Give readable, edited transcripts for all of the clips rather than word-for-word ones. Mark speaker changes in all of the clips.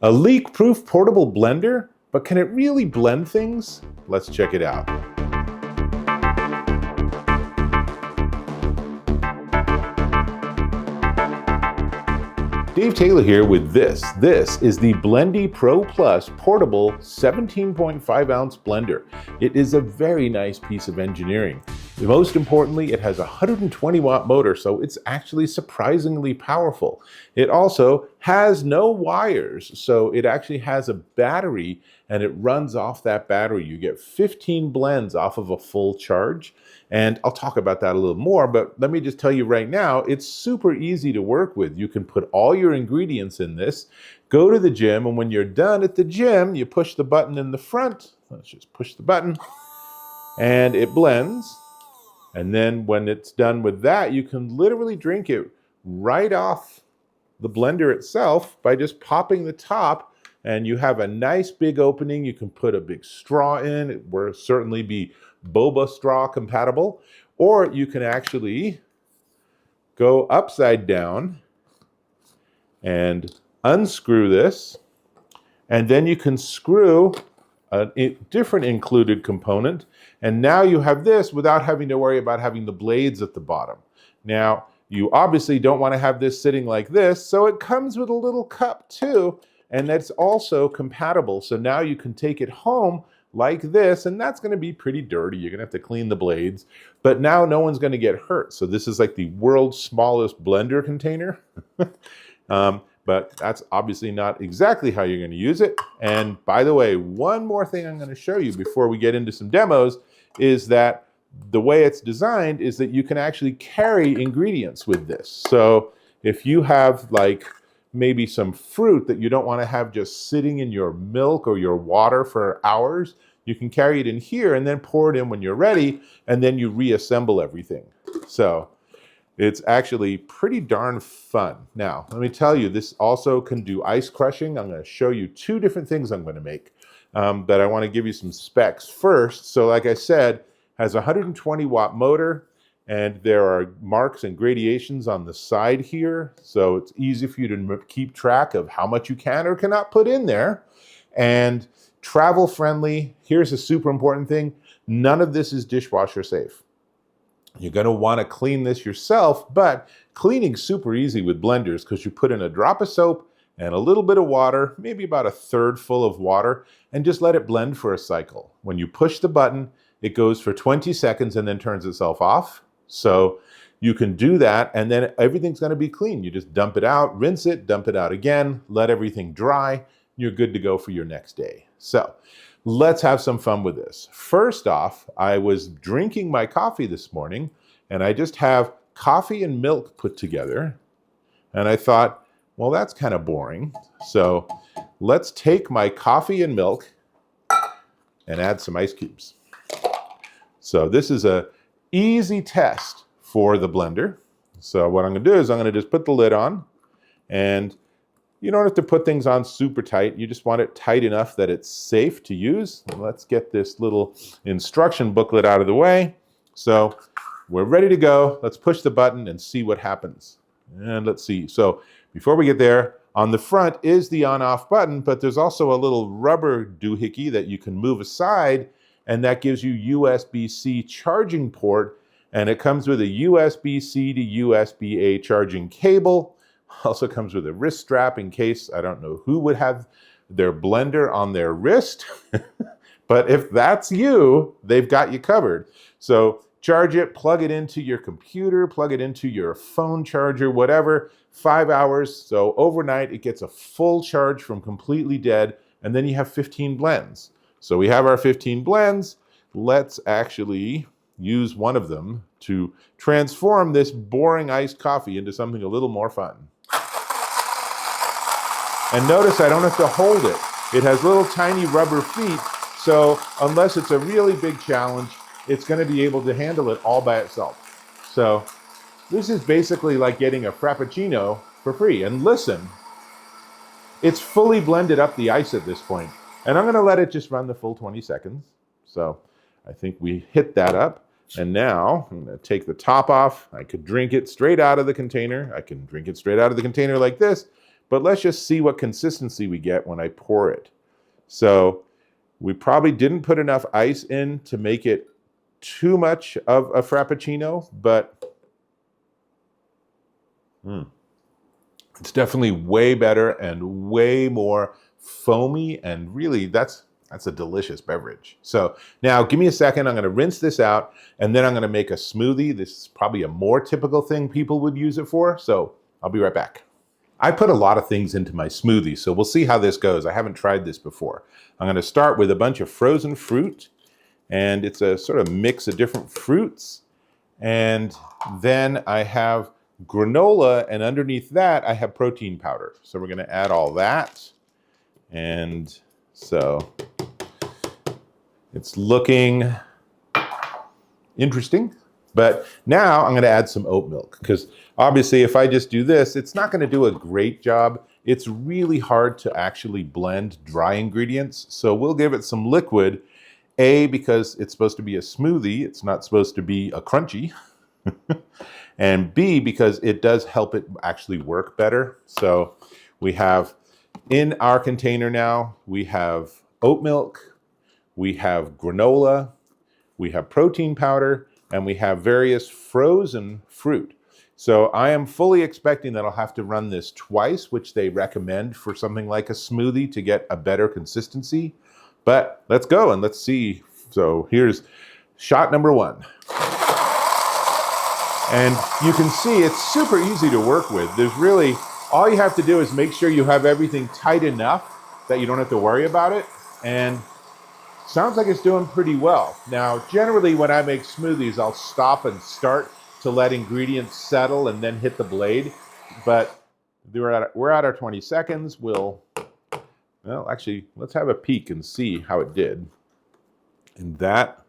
Speaker 1: A leak-proof portable blender? But can it really blend things? Let's check it out. Dave Taylor here with this. This is the BLENDI Pro Plus portable 17.5 ounce blender. It is a very nice piece of engineering. Most importantly, it has a 120 watt motor, so it's actually surprisingly powerful. It also has no wires, so it actually has a battery and it runs off that battery. You get 15 blends off of a full charge. And I'll talk about that a little more, but let me just tell you right now, it's super easy to work with. You can put all your ingredients in this, go to the gym, and when you're done at the gym, you push the button in the front. Let's just push the button, and it blends. And then when it's done with that, you can literally drink it right off the blender itself by just popping the top, and you have a nice big opening. You can put a big straw in. It will certainly be boba straw compatible, or you can actually go upside down and unscrew this, and then you can screw a different included component, and now you have this without having to worry about having the blades at the bottom. Now, you obviously don't want to have this sitting like this, so it comes with a little cup too, and that's also compatible. So now you can take it home like this, and that's going to be pretty dirty. You're going to have to clean the blades, but now no one's going to get hurt. So this is like the world's smallest blender container. But that's obviously not exactly how you're going to use it. And by the way, one more thing I'm going to show you before we get into some demos is that the way it's designed is that you can actually carry ingredients with this. So if you have like maybe some fruit that you don't want to have just sitting in your milk or your water for hours, you can carry it in here and then pour it in when you're ready, and then you reassemble everything. So it's actually pretty darn fun. Now, let me tell you, this also can do ice crushing. I'm going to show you two different things I'm going to make, but I want to give you some specs first. So like I said, has a 120 watt motor, and there are marks and gradations on the side here. So it's easy for you to keep track of how much you can or cannot put in there. And travel friendly. Here's a super important thing. None of this is dishwasher safe. You're going to want to clean this yourself, but cleaning's super easy with blenders because you put in a drop of soap and a little bit of water, maybe about a third full of water, and just let it blend for a cycle. When you push the button, it goes for 20 seconds and then turns itself off. So you can do that, and then everything's going to be clean. You just dump it out, rinse it, dump it out again, let everything dry. You're good to go for your next day. So let's have some fun with this. First off, I was drinking my coffee this morning, and I just have coffee and milk put together. And I thought, well, that's kind of boring. So let's take my coffee and milk and add some ice cubes. So this is an easy test for the blender. So what I'm going to do is I'm going to just put the lid on, and you don't have to put things on super tight. You just want it tight enough that it's safe to use. And let's get this little instruction booklet out of the way. So we're ready to go. Let's push the button and see what happens. And let's see. So before we get there, on the front is the on-off button, but there's also a little rubber doohickey that you can move aside, and that gives you USB-C charging port, and it comes with a USB-C to USB-A charging cable. Also comes with a wrist strap in case, I don't know who would have their blender on their wrist, but if that's you, they've got you covered. So charge it, plug it into your computer, plug it into your phone charger, whatever, 5 hours. So overnight, it gets a full charge from completely dead, and then you have 15 blends. So we have our 15 blends. Let's actually use one of them to transform this boring iced coffee into something a little more fun. And notice I don't have to hold it. It has little tiny rubber feet, so unless it's a really big challenge, it's going to be able to handle it all by itself. So this is basically like getting a Frappuccino for free. And listen, it's fully blended up the ice at this point. And I'm going to let it just run the full 20 seconds. So I think we hit that up. And now I'm going to take the top off. I could drink it straight out of the container. I can drink it straight out of the container like this. but let's just see what consistency we get when I pour it. So we probably didn't put enough ice in to make it too much of a Frappuccino, but it's definitely way better and way more foamy, and really that's a delicious beverage. So now give me a second, I'm gonna rinse this out, and then I'm gonna make a smoothie. This is probably a more typical thing people would use it for, so I'll be right back. I put a lot of things into my smoothie, so we'll see how this goes. I haven't tried this before. I'm gonna start with a bunch of frozen fruit, and it's a sort of mix of different fruits. And then I have granola, and underneath that I have protein powder. So we're gonna add all that. And so it's looking interesting. But now I'm gonna add some oat milk, because obviously if I just do this, it's not gonna do a great job. It's really hard to actually blend dry ingredients. So we'll give it some liquid, A, because it's supposed to be a smoothie, it's not supposed to be a crunchy. And B, because it does help it actually work better. So we have in our container now, we have oat milk, we have granola, we have protein powder, and we have various frozen fruit. So I am fully expecting that I'll have to run this twice, which they recommend for something like a smoothie to get a better consistency. But let's go and let's see. So here's shot number 1. And you can see it's super easy to work with. There's really, all you have to do is make sure you have everything tight enough that you don't have to worry about it. And sounds like it's doing pretty well. Now, generally when I make smoothies, I'll stop and start to let ingredients settle and then hit the blade. But we're at our 20 seconds. Well, actually, let's have a peek and see how it did. And that,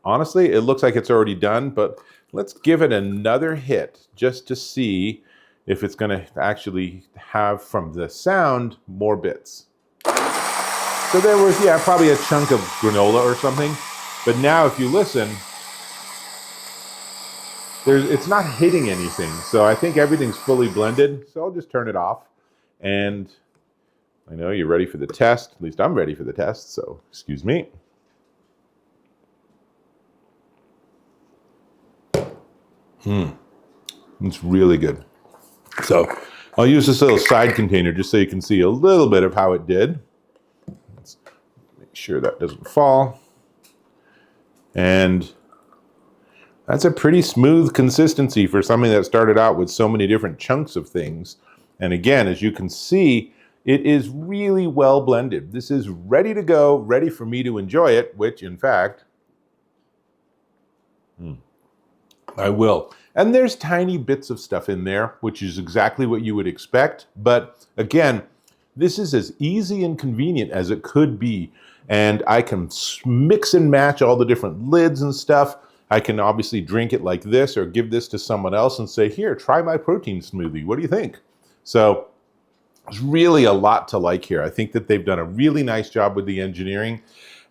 Speaker 1: honestly, it looks like it's already done, but let's give it another hit just to see if it's gonna actually have, from the sound, more bits. So there was, yeah, probably a chunk of granola or something. But now if you listen, it's not hitting anything. So I think everything's fully blended. So I'll just turn it off. And I know you're ready for the test. At least I'm ready for the test, so excuse me. It's really good. So I'll use this little side container just so you can see a little bit of how it did. Let's make sure that doesn't fall. And that's a pretty smooth consistency for something that started out with so many different chunks of things. And again, as you can see, it is really well blended. This is ready to go, ready for me to enjoy it, which in fact, I will. And there's tiny bits of stuff in there, which is exactly what you would expect. But again, this is as easy and convenient as it could be. And I can mix and match all the different lids and stuff. I can obviously drink it like this or give this to someone else and say, here, try my protein smoothie. What do you think? So there's really a lot to like here. I think that they've done a really nice job with the engineering.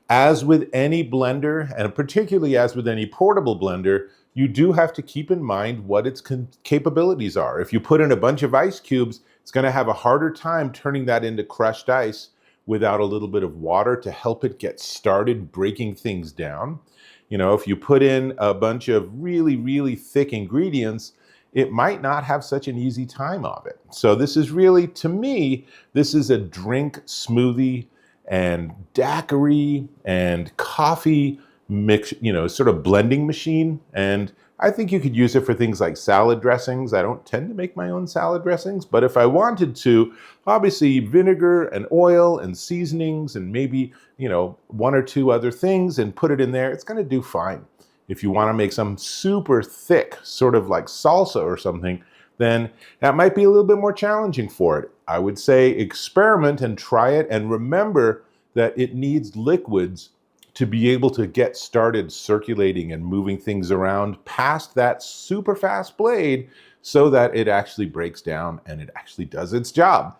Speaker 1: As with any blender, and particularly as with any portable blender, you do have to keep in mind what its capabilities are. If you put in a bunch of ice cubes, it's going to have a harder time turning that into crushed ice without a little bit of water to help it get started breaking things down. You know, if you put in a bunch of really, really thick ingredients, it might not have such an easy time of it. So this is really, to me, this is a drink smoothie and daiquiri and coffee mix, you know, sort of blending machine. And I think you could use it for things like salad dressings. I don't tend to make my own salad dressings, but if I wanted to, obviously vinegar and oil and seasonings and maybe, you know, 1 or 2 other things and put it in there, it's going to do fine. If you want to make some super thick, sort of like salsa or something, then that might be a little bit more challenging for it. I would say experiment and try it, and remember that it needs liquids to be able to get started circulating and moving things around past that super fast blade so that it actually breaks down and it actually does its job.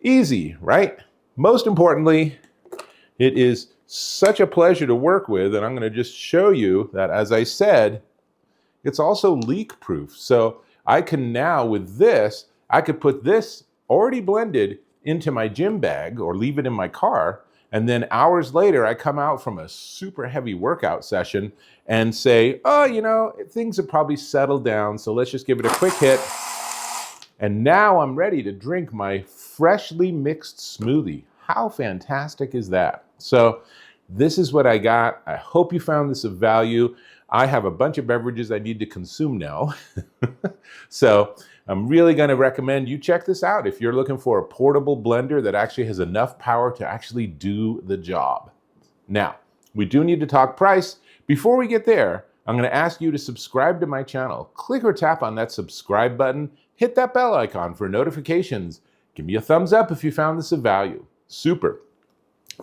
Speaker 1: Easy, right? Most importantly, it is such a pleasure to work with, and I'm going to just show you that, as I said, it's also leak proof. So I can now, with this, I could put this already blended into my gym bag or leave it in my car. And then hours later, I come out from a super heavy workout session and say, oh, you know, things have probably settled down, so let's just give it a quick hit. And now I'm ready to drink my freshly mixed smoothie. How fantastic is that? So this is what I got. I hope you found this of value. I have a bunch of beverages I need to consume now. So I'm really going to recommend you check this out if you're looking for a portable blender that actually has enough power to actually do the job. Now, we do need to talk price. Before we get there, I'm going to ask you to subscribe to my channel. Click or tap on that subscribe button. Hit that bell icon for notifications. Give me a thumbs up if you found this of value. Super.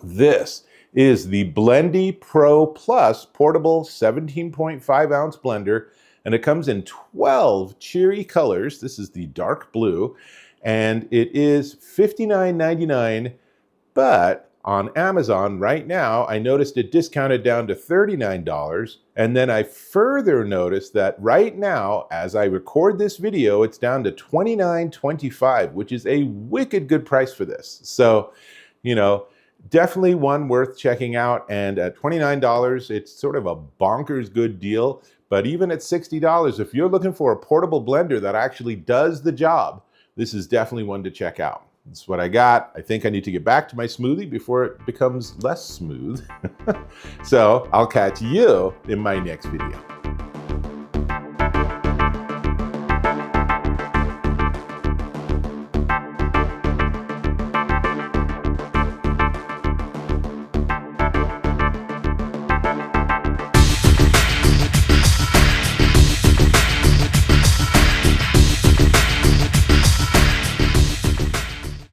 Speaker 1: This is the BLENDI Pro Plus Portable 17.5 ounce blender, and it comes in 12 cheery colors. This is the dark blue, and it is $59.99, but on Amazon right now, I noticed it discounted down to $39. And then I further noticed that right now, as I record this video, it's down to $29.25, which is a wicked good price for this. So, you know, definitely one worth checking out. And at $29, it's sort of a bonkers good deal. But even at $60, if you're looking for a portable blender that actually does the job, this is definitely one to check out. That's what I got. I think I need to get back to my smoothie before it becomes less smooth. So I'll catch you in my next video.